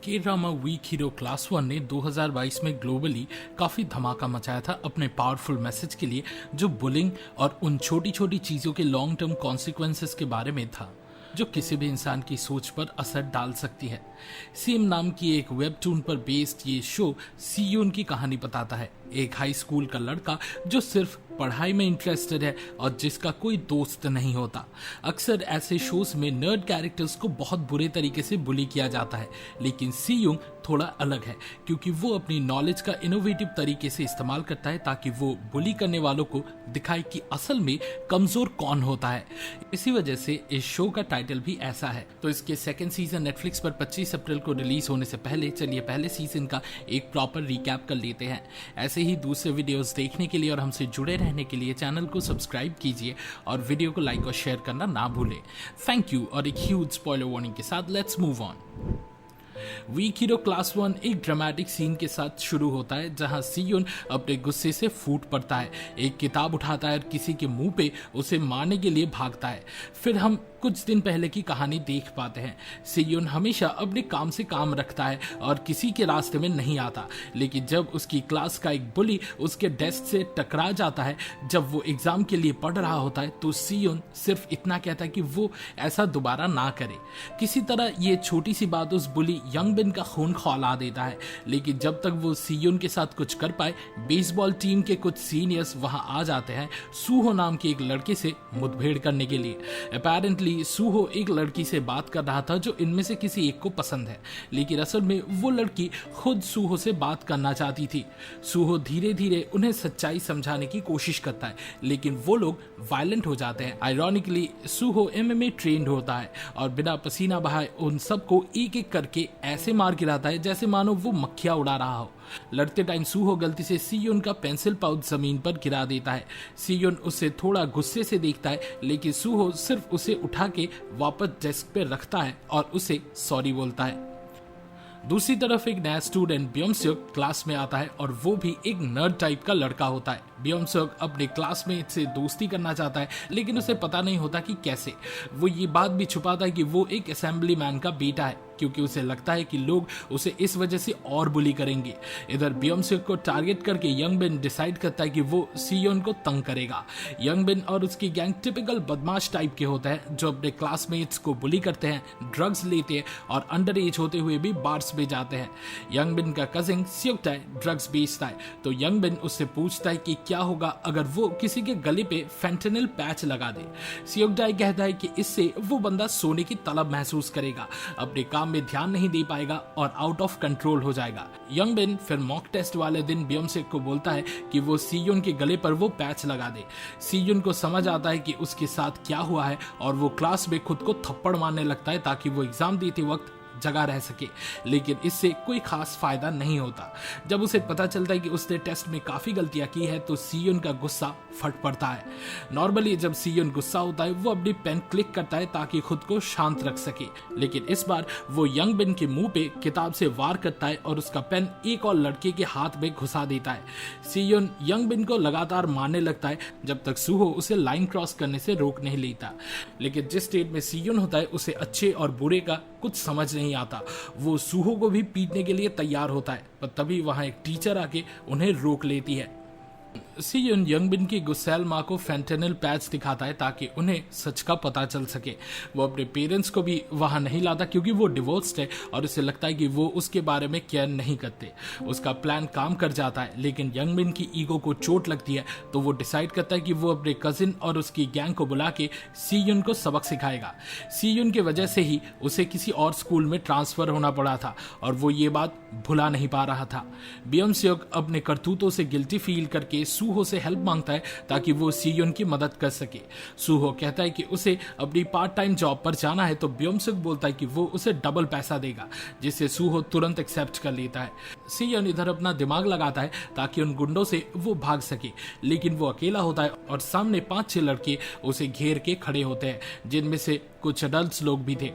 के drama Weak Hero Class One ने 2022 में ग्लोबली काफ़ी धमाका मचाया था अपने पावरफुल मैसेज के लिए, जो बुलिंग और उन छोटी छोटी चीज़ों के लॉन्ग टर्म कॉन्सिक्वेंसेस के बारे में था जो किसी भी इंसान की सोच पर असर डाल सकती है। सीएम नाम की एक वेबटून पर बेस्ड ये शो सीयून की कहानी बताता है। एक हाई स्कूल का लड़का जो सिर्फ पढ़ाई में इंटरेस्टेड है और जिसका कोई दोस्त नहीं होता। अक्सर ऐसे शोज में नर्ड कैरेक्टर्स को बहुत बुरे तरीके से बुली किया जाता है, लेकिन सीयूंग थोड़ा अलग है क्योंकि वो अपनी नॉलेज का इनोवेटिव तरीके से इस्तेमाल करता है ताकि वो बुली करने वालों को दिखाए कि असल में कमजोर कौन होता है। इसी वजह से इस शो का टाइटल भी ऐसा है। तो इसके सेकंड सीजन नेटफ्लिक्स पर 25 अप्रैल को रिलीज होने से पहले चलिए पहले सीजन का एक प्रॉपर रिकैप कर लेते हैं। ऐसे ही दूसरे वीडियोस देखने के लिए और हमसे जुड़े रहने के लिए चैनल को सब्सक्राइब कीजिए और वीडियो को लाइक और शेयर करना ना भूलें। Thank you. और एक ह्यूज स्पॉइलर वार्निंग के साथ let's move on. Weak Hero Class One एक ड्रामेटिक सीन के साथ शुरू होता है जहां सीयून अपने गुस्से से फूट पड़ता है, एक किताब उठाता है और किसी के मुंह पे उसे मारने के लिए भागता है। फिर हम कुछ दिन पहले की कहानी देख पाते हैं। सीयून हमेशा अपने काम से काम रखता है और किसी के रास्ते में नहीं आता, लेकिन जब उसकी क्लास का एक बुली उसके डेस्क से टकरा जाता है जब वो एग्जाम के लिए पढ़ रहा होता है, तो सीयून सिर्फ इतना कहता है कि वो ऐसा दोबारा ना करे। किसी तरह ये छोटी सी बात उस बुली यंगबिन का खून खौला देता है, लेकिन जब तक वो सीयून के साथ कुछ कर पाए, बेसबॉल टीम के कुछ सीनियर्स वहां आ जाते हैं सूहो नाम के एक लड़के से मुठभेड़ करने के लिए। अपेरेंटली सूहो एक लड़की से बात कर रहा था जो इनमें से किसी एक को पसंद है, लेकिन असल में वो लड़की खुद सूहो से बात करना चाहती थी। सूहो धीरे धीरे उन्हें सच्चाई समझाने की कोशिश करता है, लेकिन वो लोग वायलेंट हो जाते हैं। आयरॉनिकली सूहो एमएमए ट्रेंड होता है और बिना पसीना बहाए उन सबको एक एक करके ऐसे मार गिराता है जैसे मानो वो मक्खियां उड़ा रहा हो। लड़ते टाइम सूहो गलती से सीयून का पेंसिल पाउच जमीन पर गिरा देता है। सीयून उसे थोड़ा गुस्से से देखता है, लेकिन सूहो सिर्फ उसे उठा के वापस डेस्क पे रखता है और उसे सॉरी बोलता है। दूसरी तरफ एक नया स्टूडेंट ब्योमसेok क्लास में आता है और वो भी एक नर्ड टाइप का लड़का होता है। ब्योमसेok अपने क्लासमेट से दोस्ती करना चाहता है, लेकिन उसे पता नहीं होता कि कैसे। वो ये बात भी छुपाता है कि वो एक असेंबली मैन का बेटा है, क्योंकि उसे लगता है कि लोग उसे इस वजह से और बुली करेंगे। इधर ब्योमसेok को टारगेट करके यंगबिन डिसाइड करता है कि वो सीयोन को तंग करेगा। यंगबिन और उसकी गैंग टिपिकल बदमाश टाइप के होते हैं जो अपने क्लासमेट्स को बुली करते हैं, ड्रग्स लेते हैं और अंडर एज होते हुए भी बार्स में जाते हैं। यंगबिन का कजिन सियोक्टाई ड्रग्स बेचता है, तो यंगबिन उससे पूछता है कि क्या होगा अगर वो किसी के गले पे फेंटेनिल पैच लगा दे। सियोक्टाई कहता है कि इससे वो बंदा सोने की तलब महसूस करेगा, अपने काम में ध्यान नहीं दे पाएगा और आउट ऑफ कंट्रोल हो जाएगा। यंगबिन फिर मॉक टेस्ट वाले दिन ब्योमसेok को बोलता है कि वो सीयून के गले पर वो पैच लगा दे। सीयून को समझ आता है कि उसके साथ क्या हुआ है और वो क्लास में खुद को थप्पड़ मारने लगता है ताकि वो एग्जाम देते वक्त जगह रह सके, लेकिन इससे कोई खास फायदा नहीं होता। जब उसे पता चलता है कि उसने टेस्ट में काफी गलतियां की है तो सीयून का गुस्सा फट पड़ता है। नॉर्मली जब सीयून गुस्सा होता है वो अपनी पेन क्लिक करता है ताकि खुद को शांत रख सके, लेकिन इस बार वो यंगबिन के मुंह पे किताब से वार करता है और उसका पेन एक और लड़के के हाथ में घुसा देता है। सीयून यंगबिन को लगातार मारने लगता है जब तक सूहो उसे लाइन क्रॉस करने से रोक नहीं लेता, लेकिन जिस स्टेट में सीयून होता है उसे अच्छे और बुरे का कुछ समझ नहीं आता। वो सूहो को भी पीटने के लिए तैयार होता है, पर तभी वहां एक टीचर आके उन्हें रोक लेती है। सीयून यंगबिन की गुस्सैल माँ को फेंटेनिल पैच दिखाता है ताकि उन्हें सच का पता चल सके। वो अपने पेरेंट्स को भी वहां नहीं लाता क्योंकि वो डिवोर्स्ड है और उसे लगता है कि वो उसके बारे में केयर नहीं करते। उसका प्लान काम कर जाता है, लेकिन यंगबिन की ईगो को चोट लगती है, तो वो डिसाइड करता है कि वो अपने कजिन और उसकी गैंग को बुला के सीयून को सबक सिखाएगा। सीयून की वजह से ही उसे किसी और स्कूल में ट्रांसफर होना पड़ा था और वो ये बात भुला नहीं पा रहा था। ब्योमसेok अपने करतूतों से गिल्टी फील करके सूहो से हेल्प मांगता है ताकि वो सीयून की मदद कर सके। सूहो कहता है कि उसे अपनी पार्ट टाइम जॉब पर जाना है, तो ब्योमसेok बोलता है कि वो उसे डबल पैसा देगा, जिससे सूहो तुरंत एक्सेप्ट कर लेता है। सीयून इधर अपना दिमाग लगाता है ताकि उन गुंडों से वो भाग सके, लेकिन वो अकेला होता है और सामने 5-6 लड़के उसे घेर के खड़े होते हैं, जिनमें से कुछ अडल्ट लोग भी थे।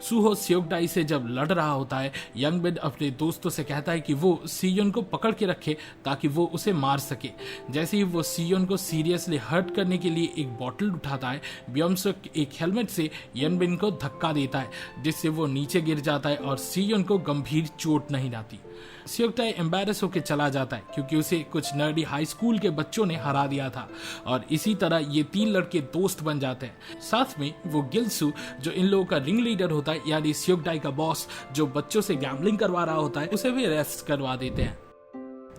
सूहो सियोकडाई से जब लड़ रहा होता है, यंग बिन अपने दोस्तों से कहता है कि वो सीयोन को पकड़ के रखे ताकि वो उसे मार सके। जैसे ही वो सीयोन को सीरियसली हर्ट करने के लिए एक बॉटल उठाता है, ब्योम-सुक एक हेलमेट से यंग बिन को धक्का देता है जिससे वो नीचे गिर जाता है और सीयोन को गंभीर चोट नहीं आती। सियोकडाई एम्बैरस होकर चला जाता है क्योंकि उसे कुछ नर्डी हाई स्कूल के बच्चों ने हरा दिया था और इसी तरह ये 3 लड़के दोस्त बन जाते हैं। साथ में वो गिल्सू जो इन लोगों का रिंग लीडर होता है, यानी सियोकडाई का बॉस जो बच्चों से गैम्बलिंग करवा रहा होता है, उसे भी अरेस्ट करवा देते हैं।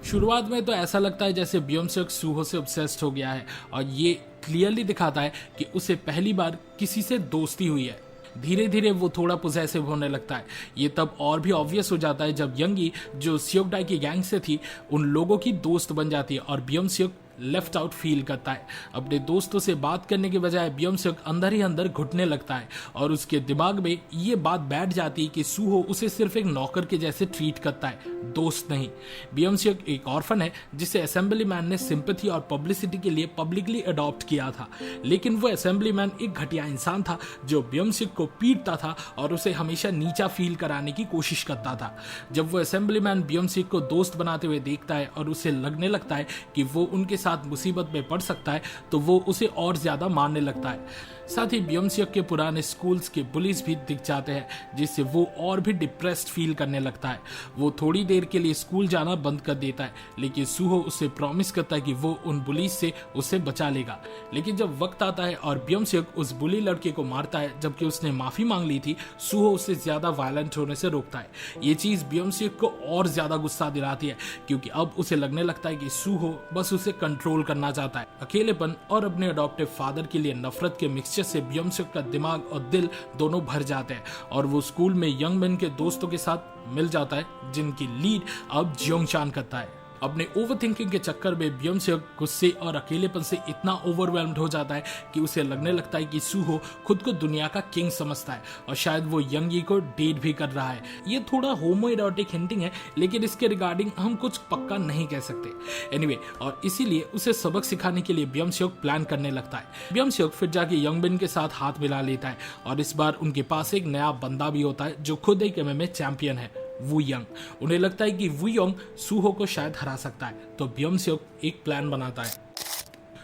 शुरुआत में तो ऐसा लगता है जैसे ब्योम-सुक सूहो से ऑब्सेस्ड हो गया है और ये क्लियरली दिखाता है कि उसे पहली बार किसी से दोस्ती हुई है। धीरे धीरे वो थोड़ा पोजेसिव होने लगता है। ये तब और भी ऑब्वियस हो जाता है जब यंगी जो सियोकडाई की गैंग से थी उन लोगों की दोस्त बन जाती है और ब्योम-सुक लेफ्ट आउट फील करता है। अपने दोस्तों से बात करने के बजाय ब्योम-सुक अंदर ही अंदर घुटने लगता है और उसके दिमाग में ये बात बैठ जाती है कि सूहो उसे सिर्फ एक नौकर के जैसे ट्रीट करता है, दोस्त नहीं। ब्योम-सुक एक ऑर्फन है जिसे असेंबली मैन ने सिंपैथी और पब्लिसिटी के लिए पब्लिकली अडॉप्ट किया था, लेकिन वो असेंबली मैन एक घटिया इंसान था जो ब्योम-सुक को पीटता था और उसे हमेशा नीचा फील कराने की कोशिश करता था। जब वो असेंबली मैन ब्योम-सुक को दोस्त बनाते हुए देखता है और उसे लगने लगता है कि वो उनके साथ मुसीबत में पड़ सकता है तो वो उसे और ज्यादा मारने लगता है। साथ ही ब्योम-सुक के पुराने स्कूल्स के बुलीज भी दिख जाते हैं जिससे वो और भी डिप्रेस्ड फील करने लगता है। वो थोड़ी देर के लिए स्कूल जाना बंद कर देता है, लेकिन सूहो उसे प्रॉमिस करता है कि वो उन बुलीज से उसे बचा लेगा। लेकिन जब वक्त आता है और ब्योम-सुक उस बुली लड़के को मारता है जबकि उसने माफी मांग ली थी, सूहो उसे ज्यादा वायलेंट होने से रोकता है। ये चीज ब्योम-सुक को और ज्यादा गुस्सा दिलाती है क्योंकि अब उसे लगने लगता है कि सूहो बस उसे कंट्रोल करना चाहता है। अकेलेपन और अपने अडॉप्टिव फादर के लिए नफरत के मिक्सचर से ब्योम-सुक का दिमाग और दिल दोनों भर जाते हैं और वो स्कूल में यंग बिन के दोस्तों के साथ मिल जाता है जिनकी लीड अब जियोंग-चान करता है। अपने ओवरथिंकिंग के चक्कर में ब्योम-सुक गुस्से और अकेलेपन से इतना ओवरवेल्म्ड हो जाता है कि उसे लगने लगता है कि सूहो खुद को दुनिया का किंग समझता है और शायद वो यंगी को डेट भी कर रहा है। ये थोड़ा होमोइरोटिक हिंटिंग है, लेकिन इसके रिगार्डिंग हम कुछ पक्का नहीं कह सकते। एनीवे, और इसीलिए उसे सबक सिखाने के लिए ब्योम-सुक प्लान करने लगता है। ब्योम-सुक फिर जाके यंग बिन के साथ हाथ मिला लेता है और इस बार उनके पास एक नया बंदा भी होता है जो खुद एक एमएमए चैंपियन है, वू यंग। उन्हें लगता है कि वू यंग सूहो को शायद हरा सकता है, तो ब्योम-सुक एक प्लान बनाता है।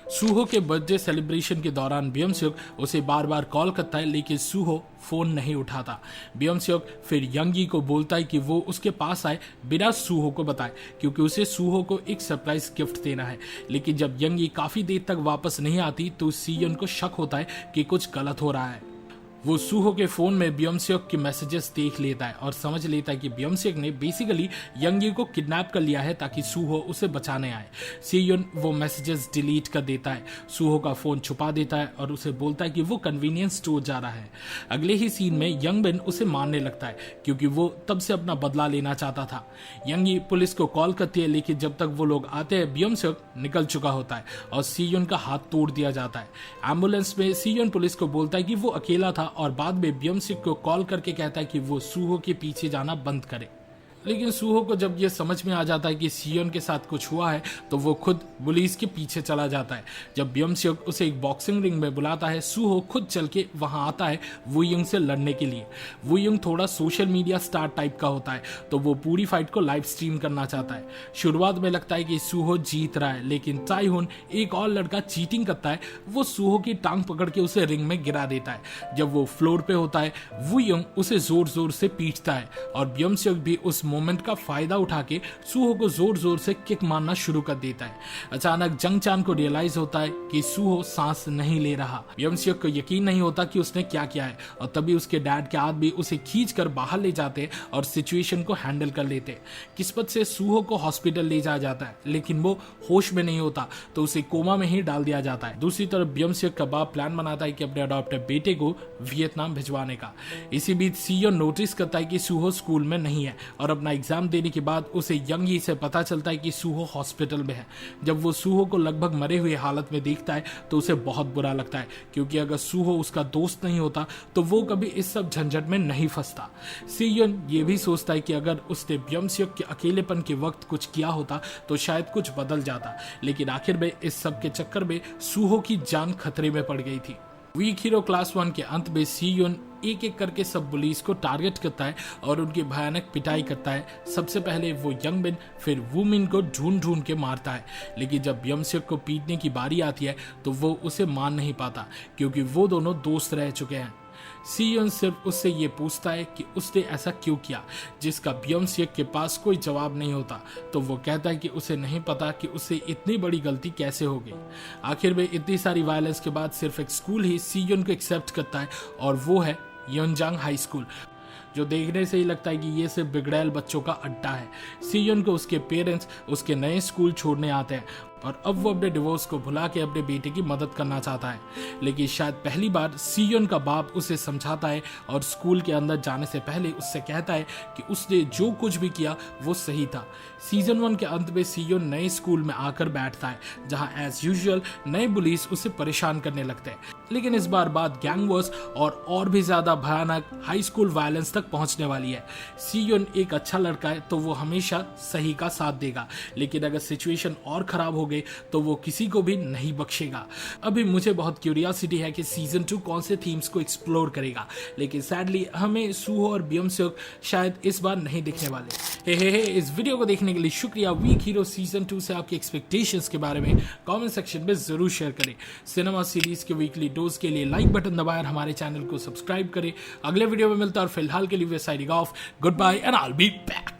सूहो के बर्थडे सेलिब्रेशन के दौरान ब्योम-सुक उसे बार बार कॉल करता है, लेकिन सूहो फोन नहीं उठाता। ब्योम-सुक फिर यंगी को बोलता है कि वो उसके पास आए बिना सूहो को बताए, क्योंकि उसे सूहो को एक सरप्राइज गिफ्ट देना है। लेकिन जब यंगी काफी देर तक वापस नहीं आती तो सीयन को शक होता है कि कुछ गलत हो रहा है। वो सूहो के फोन में ब्योम-सुक के मैसेजेस देख लेता है और समझ लेता है कि ब्योम-सुक ने बेसिकली यंगी को किडनैप कर लिया है ताकि सूहो उसे बचाने आए। सीयुन वो मैसेजेस डिलीट कर देता है, सूहो का फोन छुपा देता है और उसे बोलता है कि वो कन्वीनियंस स्टोर जा रहा है। अगले ही सीन में यंग बिन उसे मारने लगता है क्योंकि वो तब से अपना बदला लेना चाहता था। यंगी पुलिस को कॉल करती है, लेकिन जब तक वो लोग आते हैं ब्योम-सुक निकल चुका होता है और सीयुन का हाथ तोड़ दिया जाता है। एम्बुलेंस में सीयुन पुलिस को बोलता है कि वो अकेला था और बाद में ब्योम-सुक को कॉल करके कहता है कि वो सूहो के पीछे जाना बंद करे। लेकिन सूहो को जब ये समझ में आ जाता है कि सीयोन के साथ कुछ हुआ है तो वो खुद पुलिस के पीछे चला जाता है। जब ब्योम-सुक उसे एक बॉक्सिंग रिंग में बुलाता है, सूहो खुद चल के वहां आता है वू यंग से लड़ने के लिए। वू यंग थोड़ा सोशल मीडिया स्टार टाइप का होता है, तो वो पूरी फाइट को लाइव स्ट्रीम करना चाहता है। शुरुआत में लगता है कि सूहो जीत रहा है, लेकिन ताइहुन एक और लड़का चीटिंग करता है। वो सूहो की टांग पकड़ के उसे रिंग में गिरा देता है। जब वो फ्लोर पे होता है, वू यंग उसे जोर जोर से पीटता है और ब्योम-सुक भी उस मोमेंट का फायदा उठा के सूहो को जोर जोर से किक मारना शुरू कर देता है। अचानक जंग-चान को रियलाइज होता है कि सूहो सांस नहीं ले रहा। ब्योम-सुक को यकीन नहीं होता कि उसने क्या किया है और तभी उसके डैड के आदमी उसे खींच कर बाहर ले जाते और सिचुएशन को हैंडल कर लेते। किस्मत से सूहो को हॉस्पिटल ले जाया जाता है, लेकिन वो होश में नहीं होता तो उसे कोमा में ही डाल दिया जाता है। दूसरी तरफ ब्योम-सुक का बाप प्लान बनाता है कि अपने अडॉप्टेड बेटे को वियतनाम भिजवाने का। इसी बीच सीयोन नोटिस करता है कि सूहो स्कूल में नहीं है और अपना एग्जाम देने के बाद उसे यंगी से पता चलता है कि सूहो हॉस्पिटल में है। जब वो सूहो को लगभग मरे हुए हालत में देखता है तो उसे बहुत बुरा लगता है, क्योंकि अगर सूहो उसका दोस्त नहीं होता तो वो कभी इस सब झंझट में नहीं फंसता। सीयोन ये भी सोचता है कि अगर उसने ब्योम-सुक के अकेलेपन के वक्त कुछ किया होता तो शायद कुछ बदल जाता, लेकिन आखिर में इस सब के चक्कर में सूहो की जान खतरे में पड़ गई थी। वीक हीरो क्लास 1 के अंत में सीयोन एक एक करके सब बुलीज को टारगेट करता है और उनकी भयानक पिटाई करता है। सबसे पहले वो यंग मिन फिर वुमिन को ढूंढ ढूंढ के मारता है, लेकिन जब ब्योमसेक को पीटने की बारी आती है तो वो उसे मान नहीं पाता क्योंकि वो दोनों दोस्त रह चुके हैं। सीयोन सिर्फ उससे ये पूछता है कि उसने ऐसा क्यों किया, जिसका ब्योमसेक के पास कोई जवाब नहीं होता। तो वो कहता है कि उसे नहीं पता कि उसे इतनी बड़ी गलती कैसे हो गई। आखिर में इतनी सारी वायलेंस के बाद सिर्फ एक स्कूल ही सीयोन को एक्सेप्ट करता है और वो है योनजांग हाई स्कूल, जो देखने से ही लगता है कि ये सिर्फ बिगड़ैल बच्चों का अड्डा है। सीयोन को उसके पेरेंट्स उसके नए स्कूल छोड़ने आते हैं और अब वो अपने डिवोर्स को भुला के अपने बेटे की मदद करना चाहता है, लेकिन शायद पहली बार सीयोन का बाप उसे समझाता है और स्कूल के अंदर जाने से पहले उससे कहता है कि उसने जो कुछ भी किया वो सही था। सीजन 1 के अंत में सीयोन नए स्कूल में आकर बैठता है, जहां एज यूजुअल नए पुलिस उसे परेशान करने लगते हैं, लेकिन इस बार बात गैंग वॉर्स और भी ज्यादा भयानक हाई स्कूल वायलेंस तक पहुंचने वाली है। सीयोन एक अच्छा लड़का है तो वो हमेशा सही का साथ देगा, लेकिन अगर सिचुएशन और खराब हो गई तो वो किसी को भी नहीं बख्शेगा। अभी मुझे बहुत क्यूरियोसिटी है कि सीजन 2 कौन से थीम्स को एक्सप्लोर करेगा, लेकिन सैडली हमें सूहो और ब्योमसेक शायद इस बार नहीं दिखने वाले। हे इस वीडियो को देखने के लिए शुक्रिया। वीक हीरो सीजन 2 से आपके एक्सपेक्टेशंस के बारे में कमेंट सेक्शन में जरूर शेयर करें। सिनेमा सीरीज के वीकली डोज के लिए लाइक बटन दबाएं और हमारे चैनल को सब्सक्राइब करें। अगले वीडियो में मिलता है और फिलहाल के लिए we signing off. Goodbye and I will be back.